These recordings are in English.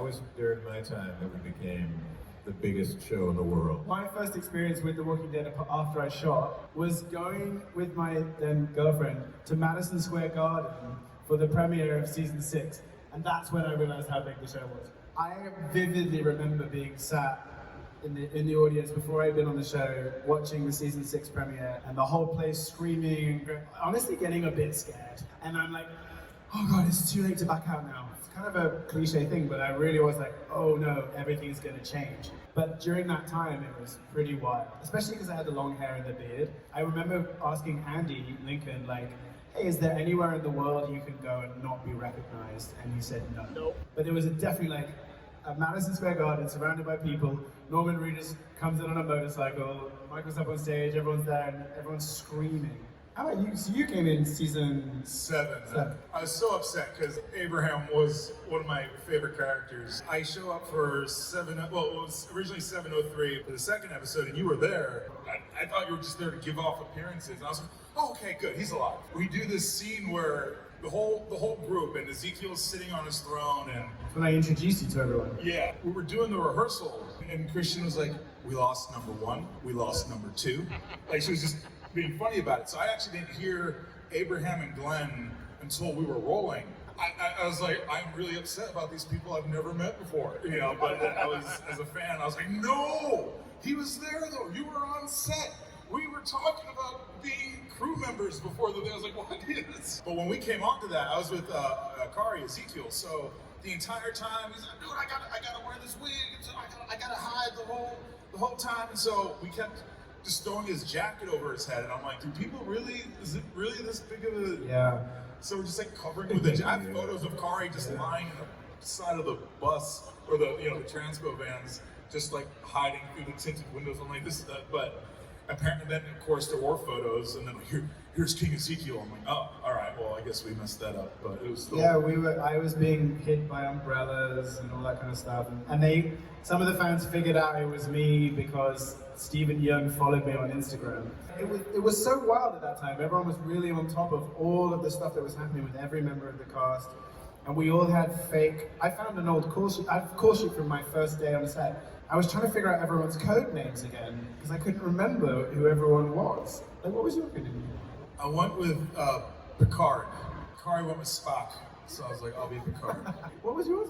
was during my time that we became the biggest show in the world. My first experience with The Walking Dead after I shot was going with my then girlfriend to Madison Square Garden for the premiere of season 6, and that's when I realized how big the show was. I vividly remember being sat in the audience before I'd been on the show, watching the season 6 premiere, and the whole place screaming, and honestly getting a bit scared. And I'm like, oh god, it's too late to back out now. It's kind of a cliche thing, but I really was like, oh no, everything's gonna change. But during that time, it was pretty wild, especially because I had the long hair and the beard. I remember asking Andy Lincoln, like, hey, is there anywhere in the world you can go and not be recognized? And he said no. Nope. But there was definitely like a Madison Square Garden surrounded by people. Norman Reedus comes in on a motorcycle, Michael's up on stage, everyone's there, and everyone's screaming. How about you? So you came in season 7. I was so upset because Abraham was one of my favorite characters. I show up for it was originally 7:03 for the second episode, and you were there. I thought you were just there to give off appearances. And I was like, oh, okay, good, he's alive. We do this scene where the whole group, and Ezekiel's sitting on his throne, and when I introduced you to everyone. Yeah, we were doing the rehearsal, and Christian was like, we lost number 1, we lost number 2. Like, she was just being funny about it. So I actually didn't hear Abraham and Glenn until we were rolling. I was like, I'm really upset about these people I've never met before, you know, but I was, as a fan, I was like, no, he was there though, you were on set. We were talking about being crew members before the day. I was like, what is? But when we came onto that, I was with Kari, Ezekiel, so the entire time, he's like, dude, I gotta wear this wig, so I gotta hide the whole time, and so we kept just throwing his jacket over his head, and I'm like, do people really, is it really this big of a... Yeah. So we're just like covering with the I have photos of Kari just lying on the side of the bus, or the transpo vans, just like hiding through the tinted windows. I'm like, this is that, but apparently then, of course, there were photos, and then here's King Ezekiel. I'm like, oh, all right, well, I guess we messed that up, but it was still... Yeah, I was being hit by umbrellas and all that kind of stuff, and some of the fans figured out it was me because Stephen Young followed me on Instagram. It was so wild at that time. Everyone was really on top of all of the stuff that was happening with every member of the cast, and we all had fake... I found an old call sheet. I have a call sheet from my first day on the set. I was trying to figure out everyone's code names again, because I couldn't remember who everyone was. Like, what was your opinion? I went with Picard. Kari went with Spock, so I was like, I'll be Picard. What was yours?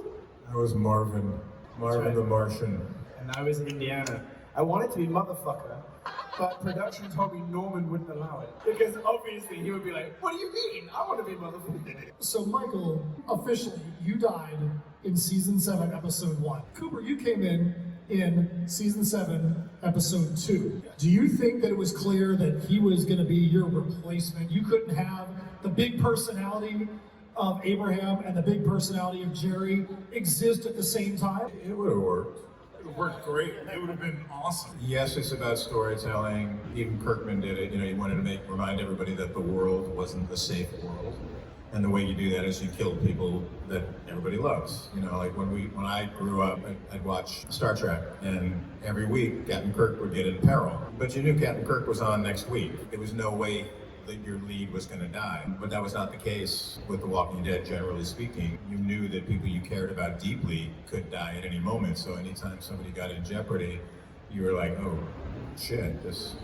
I was Marvin the Martian. And I was Indiana. I wanted to be motherfucker, but production told me Norman wouldn't allow it. Because obviously he would be like, what do you mean? I want to be motherfucker. So Michael, officially, you died in season 7, episode 1. Cooper, you came in season 7, episode 2. Do you think that it was clear that he was going to be your replacement? You couldn't have the big personality of Abraham and the big personality of Jerry exist at the same time? It would have worked. It worked great. It would have been awesome. Yes, it's about storytelling. Even Kirkman did it. He wanted to remind everybody that the world wasn't a safe world. And the way you do that is you kill people that everybody loves. Like when I grew up, I'd watch Star Trek, and every week Captain Kirk would get in peril. But you knew Captain Kirk was on next week. There was no way that your lead was going to die. But that was not the case with The Walking Dead, generally speaking. You knew that people you cared about deeply could die at any moment. So anytime somebody got in jeopardy, you were like, oh, shit, this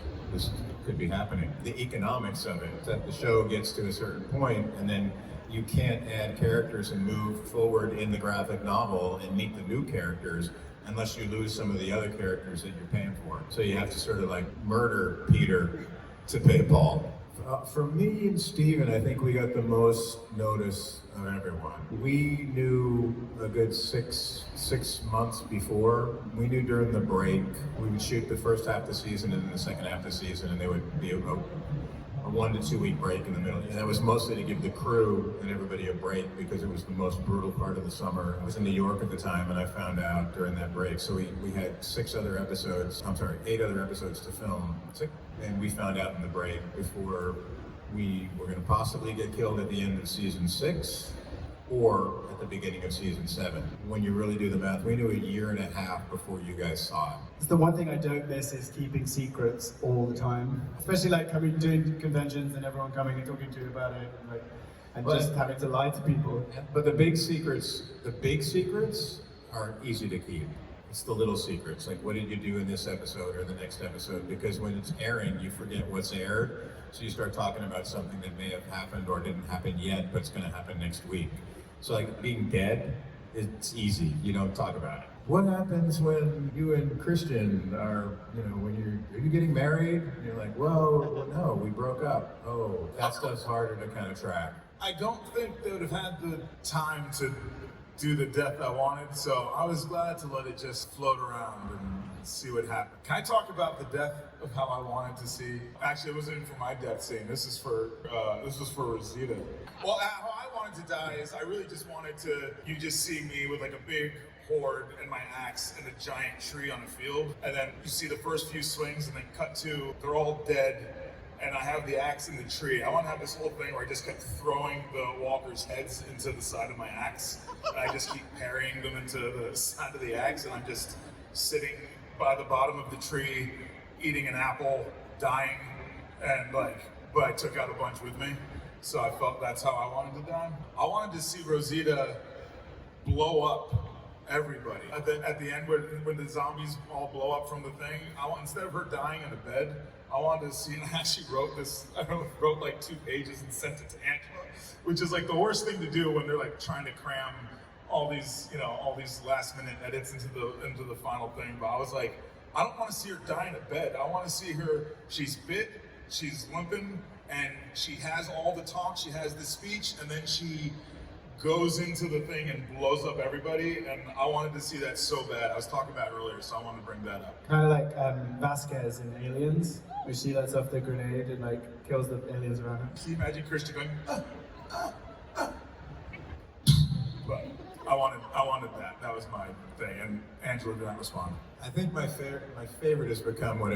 could be happening. The economics of it, that the show gets to a certain point, and then you can't add characters and move forward in the graphic novel and meet the new characters unless you lose some of the other characters that you're paying for. So you have to sort of like murder Peter to pay Paul. For me and Steven, I think we got the most notice of everyone. We knew a good six months before. We knew during the break, we would shoot the first half of the season and then the second half of the season, and there would be a 1 to 2 week break in the middle. And that was mostly to give the crew and everybody a break because it was the most brutal part of the summer. I was in New York at the time, and I found out during that break. So we had 8 other episodes to film. And we found out in the break before we were going to possibly get killed at the end of season 6 or at the beginning of season 7. When you really do the math, we knew a year and a half before you guys saw it. It's the one thing I don't miss is keeping secrets all the time. Especially like doing conventions and everyone coming and talking to you about it and just having to lie to people. But the big secrets, are easy to keep. It's the little secrets, like what did you do in this episode or the next episode? Because when it's airing, you forget what's aired, so you start talking about something that may have happened or didn't happen yet, but it's going to happen next week. So like being dead, it's easy. You don't talk about it. What happens when you and Christian are, are you getting married? And you're like, well, no, we broke up. Oh, that stuff's harder to kind of track. I don't think they would have had the time to do the death I wanted, so I was glad to let it just float around and see what happened. Can I talk about the death of how I wanted to see? Actually, it wasn't even for my death scene. This was for Rosita. Well, how I wanted to die is I really just wanted you just see me with like a big horde and my axe in a giant tree on a field, and then you see the first few swings and then cut to, they're all dead, and I have the axe in the tree. I want to have this whole thing where I just kept throwing the walkers' heads into the side of my axe, and I just keep parrying them into the side of the axe, and I'm just sitting by the bottom of the tree, eating an apple, dying, and but I took out a bunch with me, so I felt that's how I wanted to die. I wanted to see Rosita blow up everybody. At the end, when the zombies all blow up from the thing, instead of her dying in a bed, I wanted to see, and I actually wrote this, wrote like 2 pages and sent it to Angela, which is like the worst thing to do when they're like trying to cram all these last minute edits into the final thing. But I was like, I don't want to see her die in a bed. I want to see her, she's bit, she's limping, and she has all the talk, she has the speech, and then she goes into the thing and blows up everybody, and I wanted to see that so bad. I was talking about it earlier, so I wanted to bring that up. Kind of like Vasquez in Aliens, where she lets off the grenade and like kills the aliens around her. Can you imagine Christian going, But I wanted that. That was my thing, and Angela did not respond. I think my favorite has become what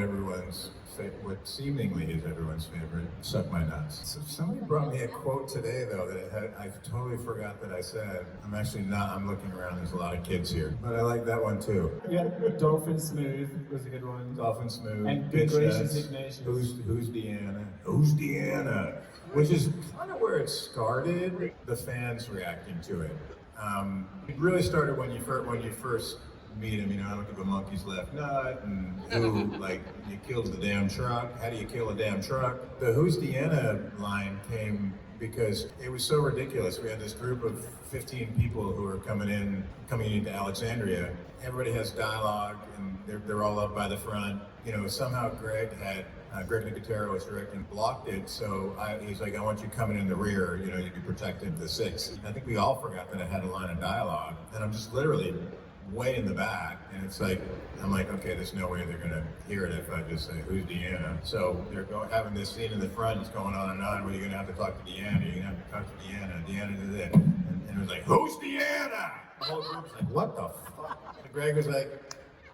seemingly is everyone's favorite. Suck my nuts. So somebody brought me a quote today though that I totally forgot that I said. I'm actually not. I'm looking around. There's a lot of kids here, but I like that one too. Yeah, Dolphin Smooth was a good one. Dolphin Smooth. And Good Bitch Gracious nuts. Ignatius. Who's Deanna? Who's Deanna? Which is kind of where it started. The fans reacting to it. It really started when you first meet him. I don't give a monkey's left nut, and who, like, you killed the damn truck. How do you kill a damn truck? The Who's Deanna line came because it was so ridiculous. We had this group of 15 people who were coming into Alexandria. Everybody has dialogue, and they're all up by the front. Somehow Greg Nicotero was directing, blocked it, so he's like, I want you coming in the rear, you'd be protected the 6. I think we all forgot that I had a line of dialogue, and I'm just literally way in the back, and I'm like, okay, there's no way they're gonna hear it if I just say, who's Deanna? So they're having this scene in the front, it's going on and on, where you're gonna have to talk to Deanna, you're gonna have to talk to Deanna did it, and it was like, who's Deanna? The whole group's like, what the fuck? And Greg was like,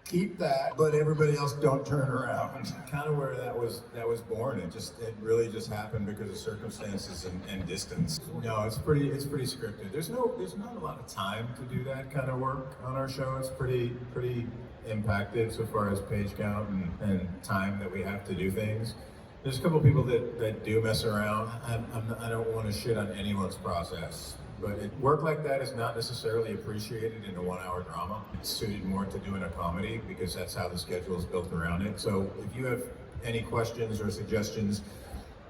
keep that, but everybody else don't turn around. Kind of where that was born. It really just happened because of circumstances and distance. No, it's pretty scripted. There's not a lot of time to do that kind of work on our show. It's pretty impacted so far as page count and time that we have to do things. There's a couple people that do mess around. I don't want to shit on anyone's process. But work like that is not necessarily appreciated in a 1-hour drama. It's suited more to doing a comedy because that's how the schedule is built around it. So if you have any questions or suggestions,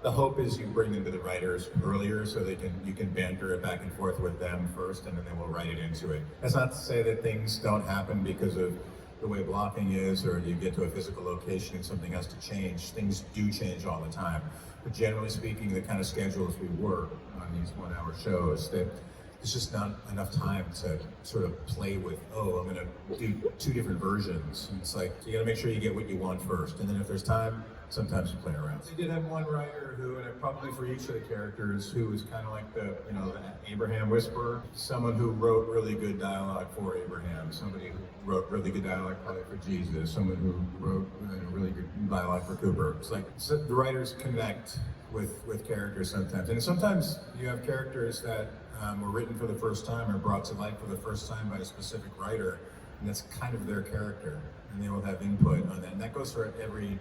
the hope is you bring them to the writers earlier so you can banter it back and forth with them first, and then they will write it into it. That's not to say that things don't happen because of the way blocking is, or you get to a physical location and something has to change. Things do change all the time. But generally speaking, the kind of schedules we work on these 1-hour shows, that it's just not enough time to sort of play with, I'm gonna do 2 different versions. And it's like, you gotta make sure you get what you want first. And then if there's time, sometimes you play around. They did have one writer who, and probably for each of the characters, who was kind of like the Abraham whisperer, someone who wrote really good dialogue for Abraham, somebody who wrote really good dialogue probably for Jesus, someone who wrote really good dialogue for Cooper. It's like the writers connect with characters sometimes, and sometimes you have characters that were written for the first time or brought to life for the first time by a specific writer, and that's kind of their character, and they will have input on that. And that goes for every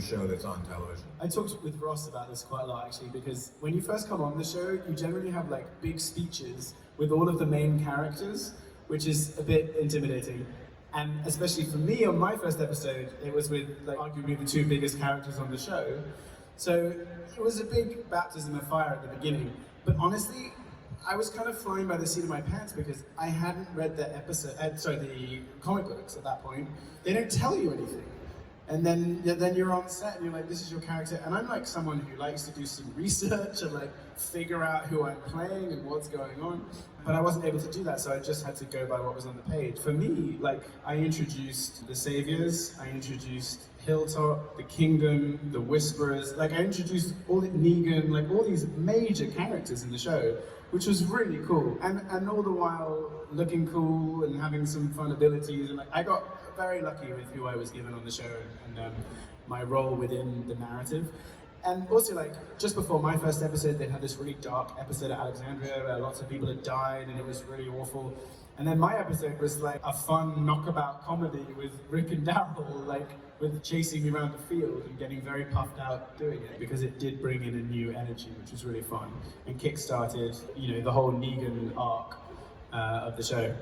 show that's on television. I talked with Ross about this quite a lot actually, because when you first come on the show, you generally have like big speeches with all of the main characters, which is a bit intimidating. And especially for me on my first episode, it was with like arguably the two biggest characters on the show. So it was a big baptism of fire at the beginning. But honestly, I was kind of flying by the seat of my pants because I hadn't read the the comic books at that point. They don't tell you anything. And then you're on set and you're like, this is your character. And I'm like someone who likes to do some research and like figure out who I'm playing and what's going on. But I wasn't able to do that, so I just had to go by what was on the page. For me, like, I introduced the Saviors, I introduced Hilltop, the Kingdom, the Whisperers. Like, I introduced all the Negan, like all these major characters in the show, which was really cool. And all the while looking cool and having some fun abilities. And like, I got very lucky with who I was given on the show and my role within the narrative. And also, like, just before my first episode, they had this really dark episode at Alexandria where lots of people had died and it was really awful. And then my episode was like a fun knockabout comedy with Rick and Daryl, like, with chasing me around the field and getting very puffed out doing it because it did bring in a new energy, which was really fun and kickstarted, you know, the whole Negan arc of the show.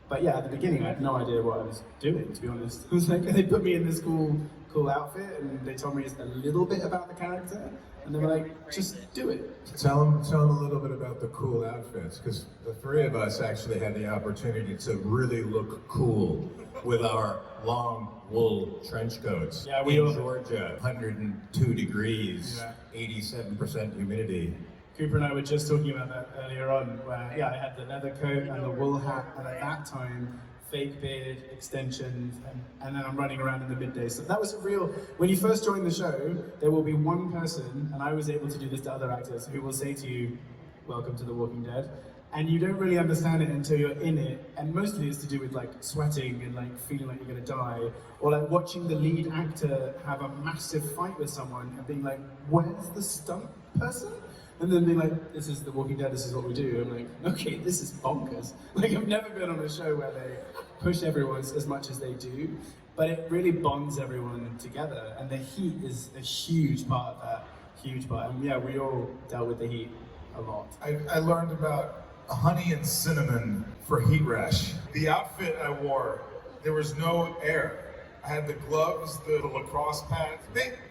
But yeah, at the beginning, I had no idea what I was doing, to be honest. It was like, they put me in this cool outfit, and they told me just a little bit about the character, and they were like, just do it. Tell them a little bit about the cool outfits, because the three of us actually had the opportunity to really look cool with our long wool trench coats. Yeah, in Georgia, 102 degrees, 87% humidity. Cooper and I were just talking about that earlier on, where I had the leather coat and the wool hat, and at that time, fake beard, extensions, and then I'm running around in the midday. So that was real. When you first join the show, there will be one person, and I was able to do this to other actors, who will say to you, "Welcome to The Walking Dead," and you don't really understand it until you're in it. And mostly it's to do with like sweating and like feeling like you're gonna die, or like watching the lead actor have a massive fight with someone and being like, "Where's the stunt person?" And then being like, "This is The Walking Dead, this is what we do." I'm like, okay, this is bonkers. Like, I've never been on a show where they push everyone as much as they do, but it really bonds everyone together. And the heat is a huge part of that, huge part. And yeah, we all dealt with the heat a lot. I learned about honey and cinnamon for heat rash. The outfit I wore, there was no air. I had the gloves, the lacrosse pads.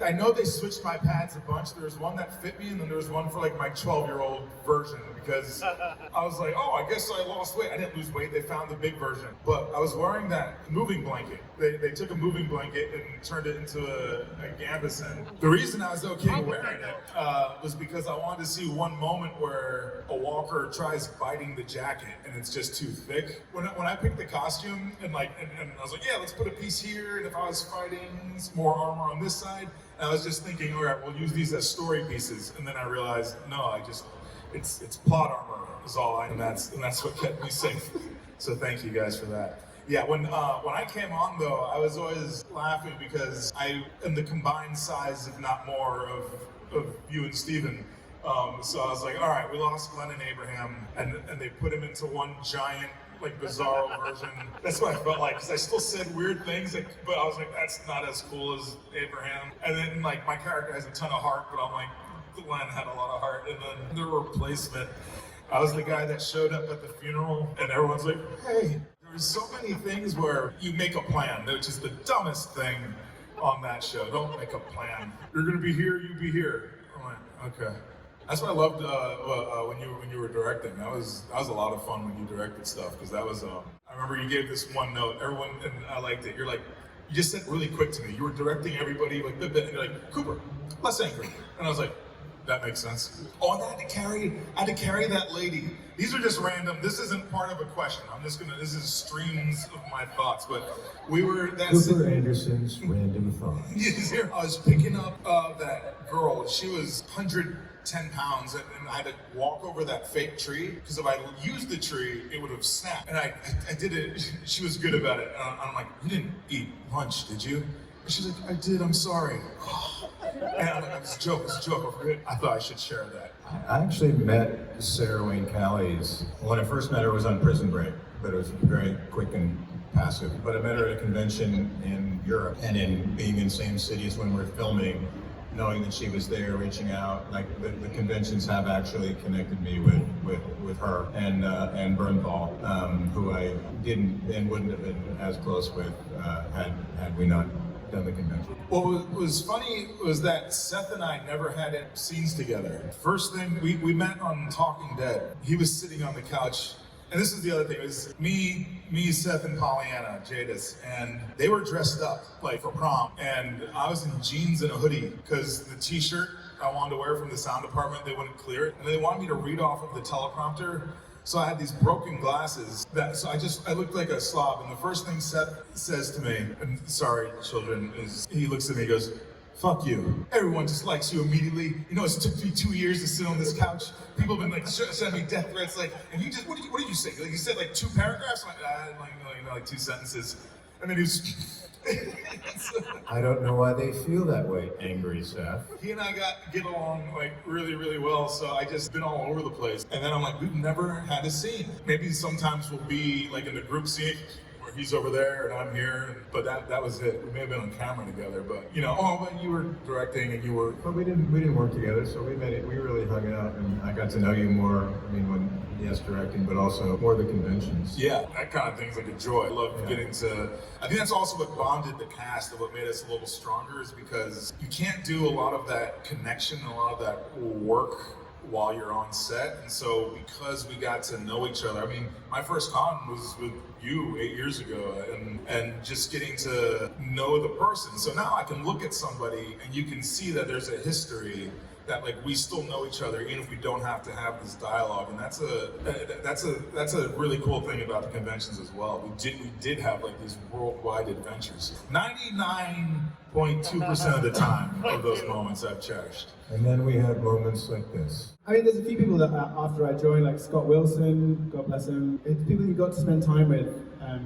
I know they switched my pads a bunch. There was one that fit me, and then there was one for like my 12-year-old version, because I was like, oh, I guess I lost weight. I didn't lose weight. They found the big version. But I was wearing that moving blanket. They took a moving blanket and turned it into a gambeson. The reason I was okay wearing it was because I wanted to see one moment where a walker tries biting the jacket and it's just too thick. When I picked the costume and I was like, yeah, let's put a piece here. And if I was fighting, more armor on this side. And I was just thinking, all right, we'll use these as story pieces. And then I realized, no, it's plot armor is all I, and that's what kept me safe. So thank you guys for that. Yeah, when I came on though, I was always laughing because I am the combined size, if not more, of you and Steven. So I was like, all right, we lost Glenn and Abraham, and they put him into one giant, like, bizarro version. That's what I felt like, because I still said weird things, like, but I was like, that's not as cool as Abraham. And then, like, my character has a ton of heart, but I'm like, Glenn had a lot of heart. And then the replacement, I was the guy that showed up at the funeral, and everyone's like, hey. There's so many things where you make a plan, which is the dumbest thing on that show. Don't make a plan. You're gonna be here, you be here. I'm like, okay. That's what I loved when you were directing. That was a lot of fun when you directed stuff, because that was I remember you gave this one note. Everyone, and I liked it. You're like, you just said really quick to me. You were directing everybody like bit, and you're like, Cooper, less angry. And I was like, that makes sense. Oh, and I had to carry that lady. These are just random. This isn't part of a question. This is streams of my thoughts. But we were, Cooper Anderson's random thoughts. I was picking up that girl. She was 110 pounds, and I had to walk over that fake tree, because if I used the tree, it would have snapped. And I did it. She was good about it. And I'm like, you didn't eat lunch, did you? And she's like, I did, I'm sorry. And I'm like, it's a joke, I thought I should share that. I actually met Sarah Wayne Callies. When I first met her, it was on Prison Break, but it was very quick and passive. But I met her at a convention in Europe, and in being in same cities when we're filming, knowing that she was there, reaching out. Like the conventions have actually connected me with her and Bernthal, who I didn't and wouldn't have been as close with had we not done the convention. What was funny was that Seth and I never had scenes together. First thing, we met on Talking Dead. He was sitting on the couch, and this is the other thing, it was me, Seth, and Pollyanna, Jadis, and they were dressed up, like, for prom, and I was in jeans and a hoodie, because the t-shirt I wanted to wear from the sound department, they wouldn't clear it, and they wanted me to read off of the teleprompter. So I had these broken glasses, so I looked like a slob, and the first thing Seth says to me, and sorry children, is he looks at me and goes, "Fuck you. Everyone just likes you immediately. You know, it's took me 2 years to sit on this couch. People have been like sending me death threats, like, and you just, what did you say? Like, you said like 2 paragraphs? Like 2 sentences. And then he was, I don't know why they feel that way, angry Seth. he and I get along like really, really well, so I just been all over the place. And then I'm like, we've never had a scene. Maybe sometimes we'll be like in the group scene where he's over there and I'm here, but that was it. We may have been on camera together, but you know, but you were directing and you were. But we didn't work together, so we really hung out, and I got to know you more. I mean, when yes, directing, but also more the conventions. Yeah, that kind of thing's like a joy. I love getting to, I think that's also what bonded the cast and what made us a little stronger, is because you can't do a lot of that connection and a lot of that work while you're on set. And so because we got to know each other, I mean, my first con was with you 8 years ago, and just getting to know the person. So now I can look at somebody and you can see that there's a history, that like we still know each other even if we don't have to have this dialogue, and that's a really cool thing about the conventions as well. We did have like these worldwide adventures. 99.2% of the time of those moments I've cherished. And then we had moments like this. I mean, there's a few people that after I joined, like Scott Wilson, God bless him, it's people you got to spend time with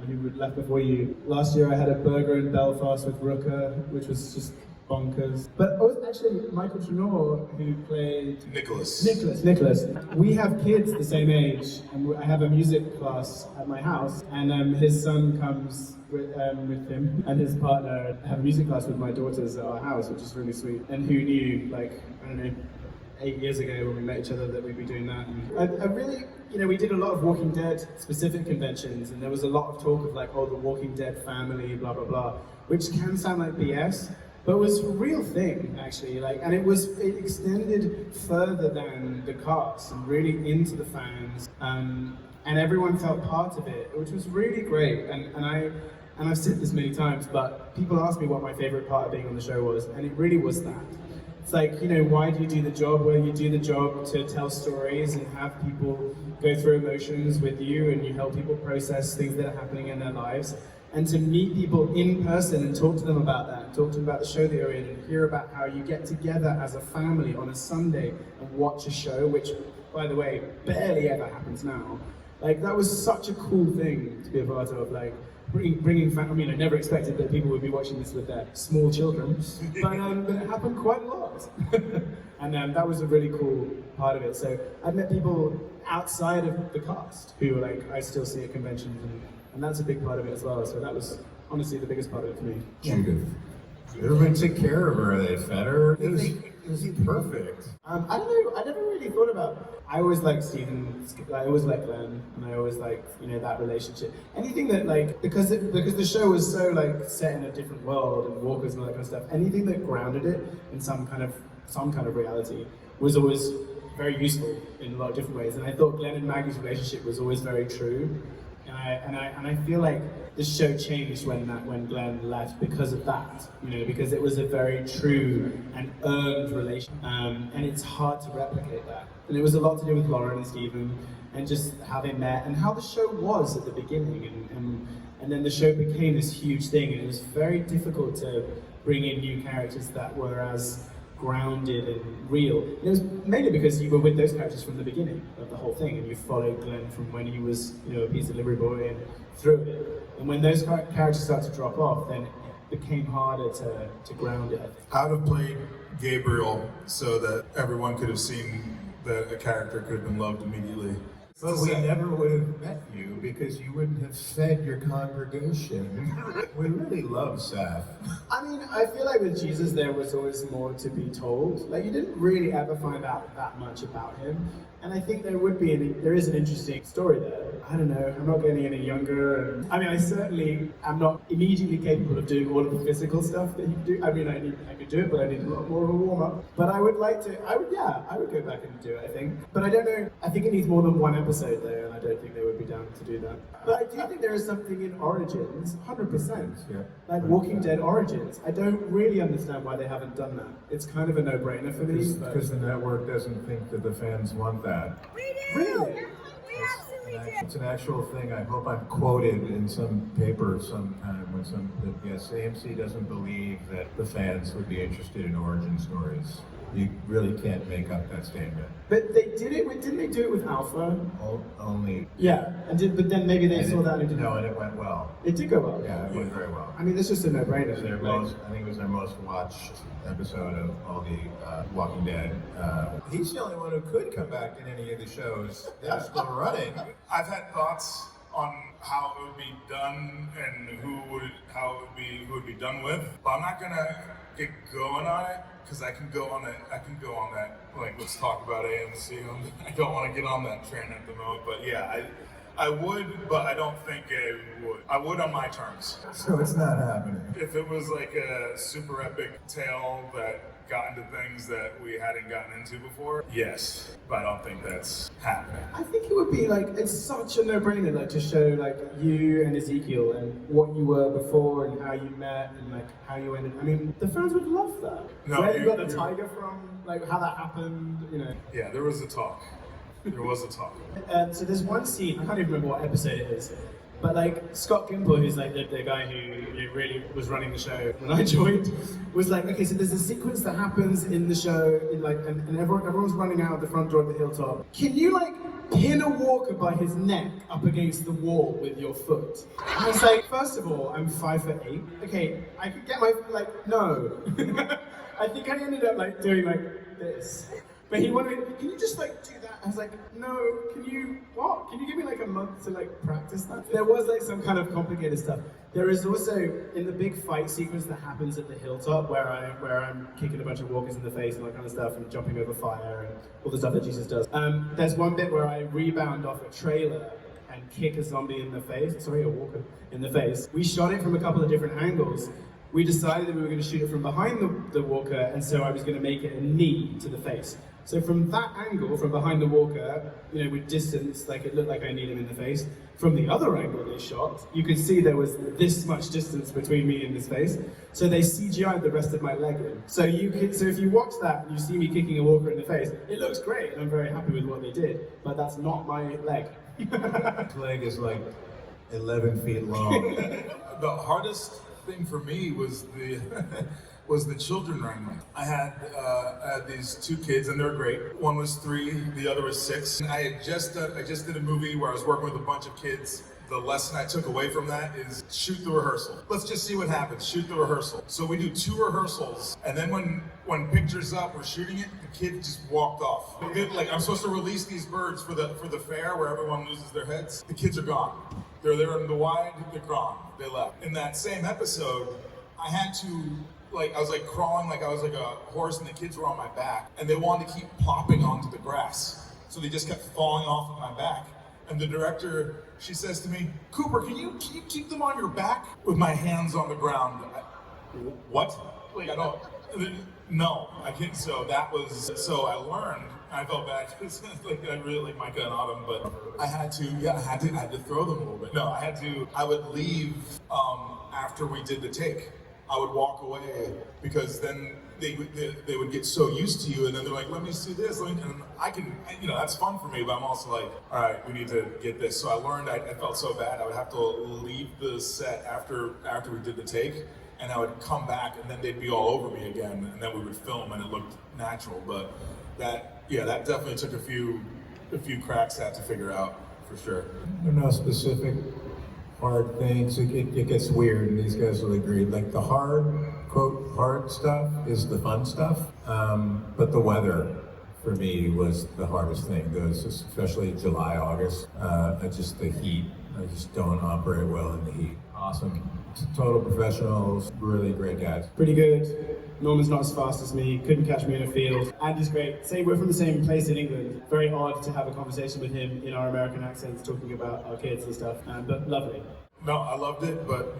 who left before you. Last year I had a burger in Belfast with Rooker, which was just bonkers. But it was actually Michael Trenor who played Nicholas. We have kids the same age, and I have a music class at my house, and his son comes with him and his partner. I have a music class with my daughters at our house, which is really sweet. And who knew, like, I don't know, 8 years ago when we met each other, that we'd be doing that. And I really, you know, we did a lot of Walking Dead specific conventions, and there was a lot of talk of like, oh, the Walking Dead family, blah, blah, blah, which can sound like BS, but it was a real thing, actually, like, and it extended further than the cast and really into the fans, and everyone felt part of it, which was really great. And I've said this many times, but people ask me what my favorite part of being on the show was, and it really was that. It's like, you know, why do you do the job? Well, you do the job to tell stories and have people go through emotions with you, and you help people process things that are happening in their lives. And to meet people in person and talk to them about that, talk to them about the show that you're in, and hear about how you get together as a family on a Sunday and watch a show, which, by the way, barely ever happens now. Like, that was such a cool thing to be a part of, like, bringing I mean, I never expected that people would be watching this with their small children, but it happened quite a lot. And that was a really cool part of it. So I've met people outside of the cast who, like, I still see at conventions, and that's a big part of it as well. So that was honestly the biggest part of it for me. Judith. Everybody took care of her, they fed her. It was perfect. I don't know, I never really thought about, I always liked Stephen, I always liked Glenn, and I always liked, you know, that relationship. Anything that, like, because the show was so, like, set in a different world, and walkers and all that kind of stuff, anything that grounded it in some kind of reality was always very useful in a lot of different ways. And I thought Glenn and Maggie's relationship was always very true. And I feel like the show changed when Glenn left because of that, you know, because it was a very true and earned relation, and it's hard to replicate that. And it was a lot to do with Lauren and Stephen, and just how they met, and how the show was at the beginning, and then the show became this huge thing, and it was very difficult to bring in new characters that were as grounded and real. And it was mainly because you were with those characters from the beginning of the whole thing, and you followed Glenn from when he was, you know, a pizza delivery boy and through it. And when those characters started to drop off, then it became harder to ground it. I'd have played Gabriel so that everyone could have seen that a character could have been loved immediately. But we never would have met you because you wouldn't have fed your congregation. We really love Seth. I mean, I feel like with Jesus there was always more to be told. Like you didn't really ever find out that much about him. And I think there is an interesting story there. I don't know, I'm not getting any younger. And, I mean, I certainly am not immediately capable of doing all of the physical stuff that you do. I mean, I could do it, but I need a lot more of a warm up. But I would go back and do it, I think. But I don't know, I think it needs more than one episode there, and I don't think they would be down to do that. But I do think there is something in Origins, 100%. Yeah. Like Walking Dead Origins. I don't really understand why they haven't done that. It's kind of a no-brainer for me. Because the network doesn't think that the fans want that. We do! Really? We absolutely do! It's an actual thing. I hope I'm quoted in some paper sometime when yes, AMC doesn't believe that the fans would be interested in origin stories. You really can't make up that statement. But they did it with, didn't they do it with Alpha? Only. Yeah, but then maybe they saw that and didn't. No, and it went well. It did go well. Yeah, it went very well. I mean, that's just a no-brainer. I think it was their most watched episode of all the Walking Dead. He's the only one who could come back in any of the shows that are still running. I've had thoughts on how it would be done and who it would be done with, but I'm not gonna get going on it because I can go on that. Like, let's talk about AMC. I don't want to get on that train at the moment, but yeah, I would, but I don't think I would. I would on my terms. So it's not happening. If it was like a super epic tale that got into things that we hadn't gotten into before, yes, but I don't think that's happening. I think it would be like, it's such a no-brainer, like to show like you and Ezekiel and what you were before and how you met and like how you ended. I mean, the fans would love that. No, where you got the tiger from, like how that happened, you know. Yeah, there was a talk. There was a talk. So there's one scene, I can't even remember what episode it is, but like Scott Gimple, who's like the guy who really was running the show when I joined, was like, okay, so there's a sequence that happens in the show, and everyone's running out of the front door of the hilltop. Can you like pin a walker by his neck up against the wall with your foot? And I was like, first of all, I'm 5'8". Okay, I could get my no. I think I ended up like doing like this. But he wanted, can you just like do that? I was like, no, can you give me like a month to like practice that? There was like some kind of complicated stuff. There is also, in the big fight sequence that happens at the hilltop where I'm kicking a bunch of walkers in the face and that kind of stuff and jumping over fire and all the stuff that Jesus does. There's one bit where I rebound off a trailer and kick a zombie in the face, a walker in the face. We shot it from a couple of different angles. We decided that we were going to shoot it from behind the walker, and so I was going to make it a knee to the face. So from that angle, from behind the walker, with distance, like it looked like I kneed him in the face. From the other angle they shot, you could see there was this much distance between me and his face. So they CGI'd the rest of my leg in. So if you watch that and you see me kicking a walker in the face, it looks great, and I'm very happy with what they did. But that's not my leg. His leg is like 11 feet long. The hardest thing for me was the children running. I had these two kids, and they're great. One was 3, the other was 6. And I just did a movie where I was working with a bunch of kids. The lesson I took away from that is shoot the rehearsal. Let's just see what happens. Shoot the rehearsal. So we do 2 rehearsals, and then when picture's up, we're shooting it. The kid just walked off. Like, I'm supposed to release these birds for the fair where everyone loses their heads. The kids are gone. They're there in the wide. They're gone. They left. In that same episode, I had to. I was like crawling like I was like a horse, and the kids were on my back, and they wanted to keep plopping onto the grass. So they just kept falling off of my back. And the director, she says to me, "Cooper, can you keep them on your back?" With my hands on the ground. What? Like, I don't. No, I can't. So I learned. I felt bad because I really like Micah and Autumn, but I had to throw them a little bit. No, I would leave after we did the take. I would walk away because then they would get so used to you, and then they're like, "Let me see this," and I can, that's fun for me. But I'm also like, "All right, we need to get this." So I learned. I felt so bad. I would have to leave the set after we did the take, and I would come back, and then they'd be all over me again, and then we would film, and it looked natural. But that definitely took a few cracks at to figure out for sure. There are no specific hard things. It gets weird, and these guys will agree. Like the hard stuff is the fun stuff, but the weather for me was the hardest thing. Those, especially July, August, just the heat. I just don't operate well in the heat. Awesome. Total professionals, really great guys. Pretty good. Norman's not as fast as me, couldn't catch me in a field. Andy's great. Say we're from the same place in England. Very odd to have a conversation with him in our American accents talking about our kids and stuff, but lovely. No, I loved it, but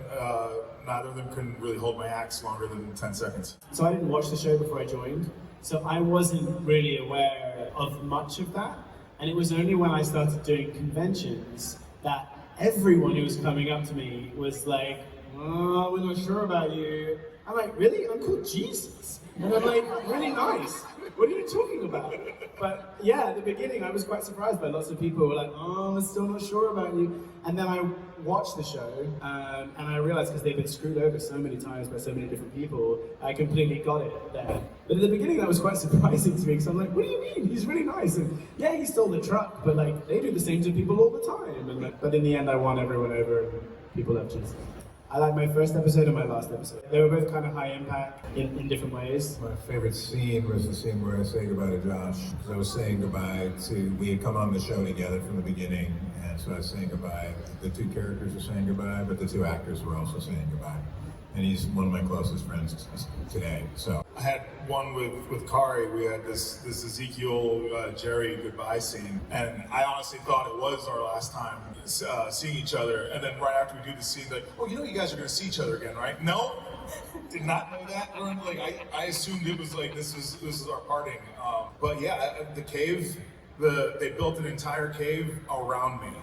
neither of them couldn't really hold my axe longer than 10 seconds. So I didn't watch the show before I joined, so I wasn't really aware of much of that. And it was only when I started doing conventions that everyone who was coming up to me was like, "Oh, we're not sure about you." I'm like, "Really? I'm called Jesus." And I'm like, "Really nice. What are you talking about?" But yeah, at the beginning I was quite surprised by lots of people were like, "Oh, I'm still not sure about you." And then I watched the show and I realized, because they've been screwed over so many times by so many different people, I completely got it there. But at the beginning that was quite surprising to me, because I'm like, "What do you mean? He's really nice." And yeah, he stole the truck, but like they do the same to people all the time. And but in the end I won everyone over and people love Jesus. I like my first episode and my last episode. They were both kind of high impact in different ways. My favorite scene was the scene where I say goodbye to Josh, because I was saying goodbye to, we had come on the show together from the beginning, and so I was saying goodbye. The two characters were saying goodbye, but the two actors were also saying goodbye. And he's one of my closest friends today, so. I had one with Kari. We had this Ezekiel Jerry goodbye scene, and I honestly thought it was our last time seeing each other. And then right after we do the scene, like, "Oh, you know, you guys are going to see each other again, right?" No, did not know that. Like, I assumed it was like this is our parting. But yeah, the cave. They built an entire cave around me.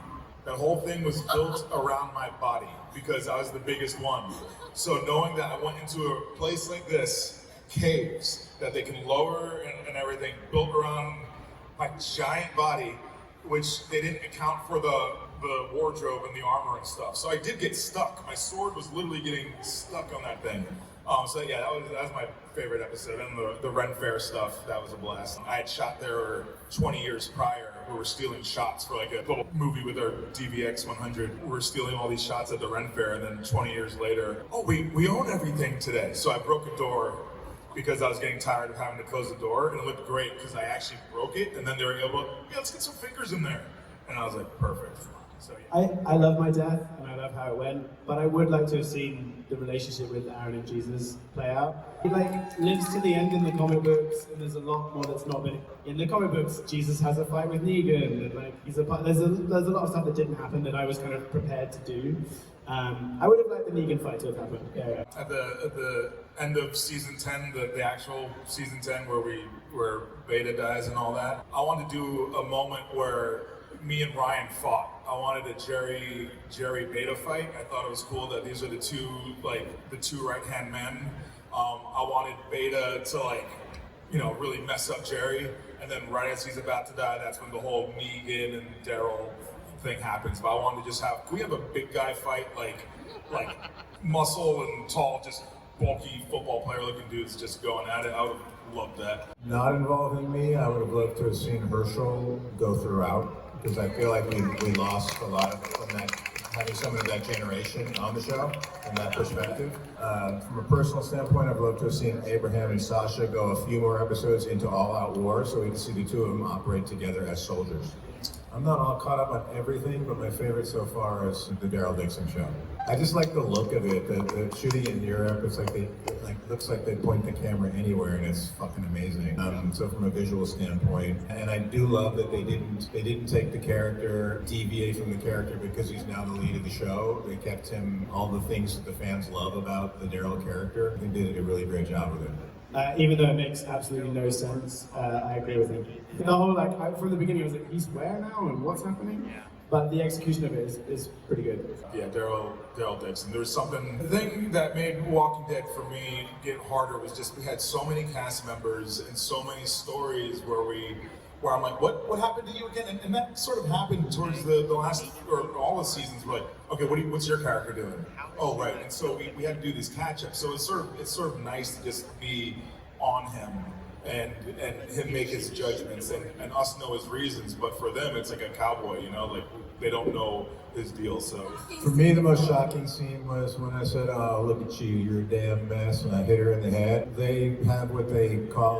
The whole thing was built around my body because I was the biggest one. So knowing that I went into a place like this, caves that they can lower and everything, built around my giant body, which they didn't account for the wardrobe and the armor and stuff. So I did get stuck. My sword was literally getting stuck on that thing. So yeah, that was my favorite episode. And the Ren Fair stuff, that was a blast. I had shot there 20 years prior. We were stealing shots for like a little movie with our DVX 100. We were stealing all these shots at the Ren Fair, and then 20 years later, "Oh, we own everything today." So I broke a door because I was getting tired of having to close the door, and it looked great because I actually broke it, and then they were able to, "Yeah, let's get some fingers in there." And I was like, perfect. So yeah. I love my death and I love how it went, but I would like to have seen the relationship with Aaron and Jesus play out. He like lives to the end in the comic books, and there's a lot more that's not been in the comic books. Jesus has a fight with Negan, and like there's a lot of stuff that didn't happen that I was kind of prepared to do. I would have liked the Negan fight to have happened. Yeah. At the end of season 10, the actual season 10 where Beta dies and all that, I wanted to do a moment where me and Ryan fought. I wanted a Jerry Beta fight. I thought it was cool that these are the two right-hand men. I wanted Beta to really mess up Jerry, and then right as he's about to die, that's when the whole Negan and Daryl thing happens. But I wanted to just can we have a big guy fight, like muscle and tall, just bulky football player looking dudes just going at it. I would have loved that. Not involving me, I would have loved to have seen Herschel go throughout, because I feel like we lost a lot of from that, having some of that generation on the show from that perspective. From a personal standpoint, I'd love to have seen Abraham and Sasha go a few more episodes into all-out war so we can see the two of them operate together as soldiers. I'm not all caught up on everything, but my favorite so far is the Daryl Dixon show. I just like the look of it. The shooting in Europe, it's like looks like they point the camera anywhere, and it's fucking amazing. So from a visual standpoint, and I do love that they didn't take the character, deviate from the character because he's now the lead of the show. They kept him all the things that the fans love about the Daryl character. They did a really great job with it. Even though it makes absolutely no sense, I agree with him. The whole from the beginning I was like, he's where now and what's happening? Yeah. But the execution of it is pretty good. Yeah, Daryl Dixon. There's something. The thing that made Walking Dead for me get harder was just we had so many cast members and so many stories where I'm like, what happened to you again? And that sort of happened towards the last or all the seasons. We're like, okay, what's your character doing? Oh, right. And so we had to do these catch-ups. So it's sort of nice to just be on him and him make his judgments and us know his reasons, but for them it's like a cowboy, you know, like they don't know his deal. So For me, the most shocking scene was when I said, "Oh, look at you, you're a damn mess," and I hit her in the head. They have what they call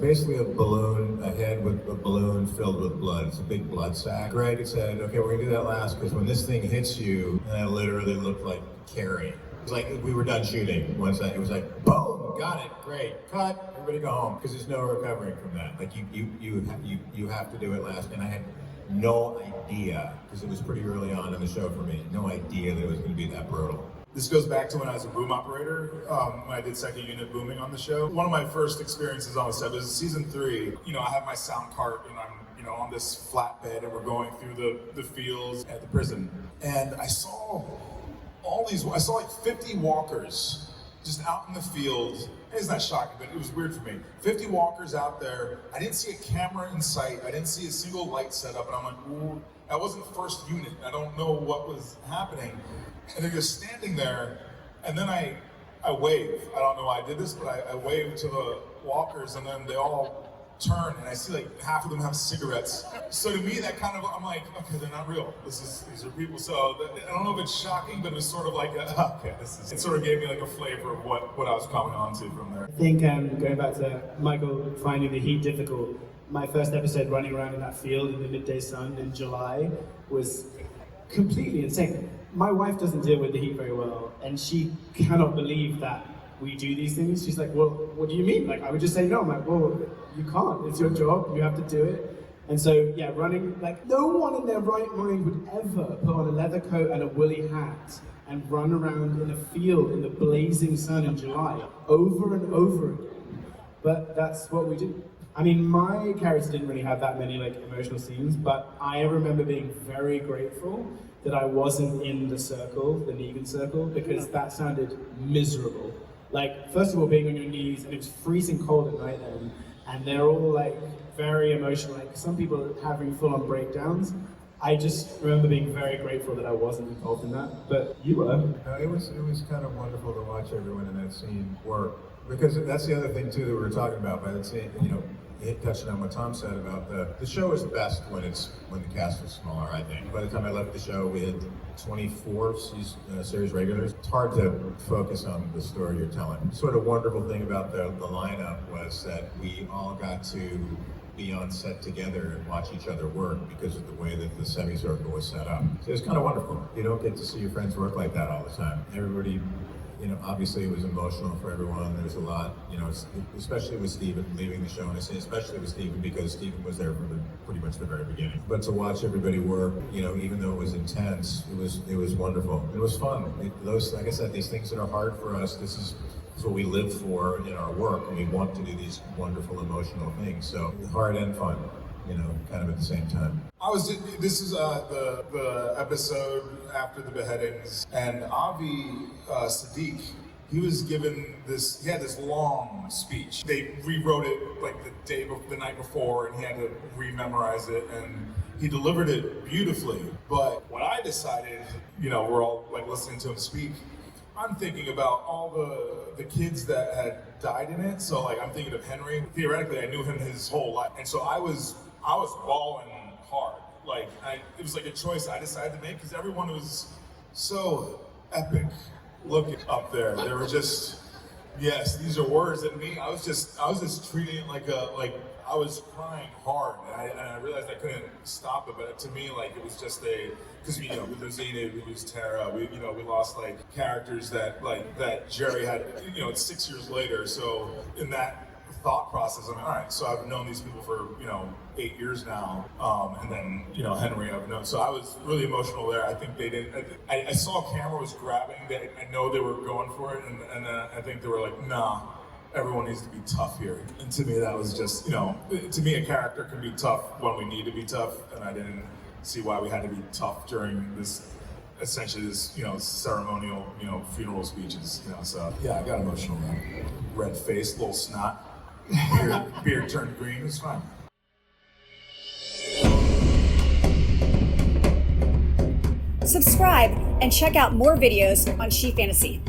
basically a balloon, a head with a balloon filled with blood. It's a big blood sack. Greg said, "Okay, we're gonna do that last because when this thing hits you," and I literally looked like Carrie. It was like we were done shooting. Once it was like, boom, got it, great, cut, everybody go home, because there's no recovering from that. Like you have to do it last, and I had no idea, because it was pretty early on in the show for me, no idea that it was going to be that brutal. this goes back to when I was a boom operator, when I did second unit booming on the show. One of my first experiences on the set was season 3. You know, I have my sound cart and I'm, you know, on this flatbed and we're going through the fields at the prison. And I saw like 50 walkers just out in the field. It's not shocking, but it was weird for me. 50 walkers out there. I didn't see a camera in sight. I didn't see a single light set up. And I'm like, ooh, that wasn't first unit. I don't know what was happening. And they're just standing there. And then I wave. I don't know why I did this, but I wave to the walkers, and then they all turn, and I see like half of them have cigarettes. So to me, that kind of, I'm like, okay, they're not real. These are people. So I don't know if it's shocking, but it was sort of like, okay, it sort of gave me like a flavor of what I was coming on to from there. I think going back to Michael finding the heat difficult, my first episode running around in that field in the midday sun in July was completely insane. My wife doesn't deal with the heat very well, and she cannot believe that we do these things. She's like, well, what do you mean? Like, I would just say no. I'm like, well, you can't. It's your job. You have to do it. And so, yeah, running, like, no one in their right mind would ever put on a leather coat and a woolly hat and run around in a field in the blazing sun in July over and over again. But that's what we do. I mean, my character didn't really have that many, like, emotional scenes, but I remember being very grateful that I wasn't in the circle, the Negan circle, because that sounded miserable. Like, first of all, being on your knees, and it was freezing cold at night then, and they're all like very emotional, like some people are having full-on breakdowns. I just remember being very grateful that I wasn't involved in that, but you were. No, it was kind of wonderful to watch everyone in that scene work, because that's the other thing too that we were talking about. By the scene, you know, touching on what Tom said about the show is best when the cast was smaller. I think by the time I left the show, we had 24 series regulars. It's hard to focus on the story you're telling. The sort of wonderful thing about the lineup was that we all got to be on set together and watch each other work because of the way that the semicircle was set up. So it was kind of wonderful. You don't get to see your friends work like that all the time. Everybody, you know, obviously it was emotional for everyone. There's a lot, you know, especially with Steven leaving the show, and I say especially with Steven because Steven was there from pretty much the very beginning. But to watch everybody work, you know, even though it was intense, it was wonderful. It was fun. Like I said, these things that are hard for us, this is what we live for in our work, and we want to do these wonderful emotional things. So hard and fun, you know, kind of at the same time. This is the episode after the beheadings, and Avi Sadiq, he was given he had this long speech. They rewrote it like the night before, and he had to re-memorize it, and he delivered it beautifully. But when I decided, you know, we're all like listening to him speak, I'm thinking about all the kids that had died in it. So like I'm thinking of Henry. Theoretically, I knew him his whole life, and so I was bawling hard. Like it was like a choice I decided to make because everyone was so epic looking up there. They were just, yes, these are words. And me, I was just treating it like I was crying hard, and I realized I couldn't stop it. But to me, like it was just because you know, we lose Enid, we lose Tara, we lost like characters that Jerry had. You know, it's 6 years later, so in that thought process, I'm like, all right, so I've known these people for 8 years now, and then Henry I've known. So I was really emotional there. I think they didn't. I saw a camera was grabbing. I know they were going for it, and then I think they were like, nah. Everyone needs to be tough here. And to me, that was just, to me, a character can be tough when we need to be tough, and I didn't see why we had to be tough during this, essentially this, ceremonial, funeral speeches, so yeah, I got emotional, man. Red face, little snot, beard turned green, it was fine. Subscribe and check out more videos on SheFantasy.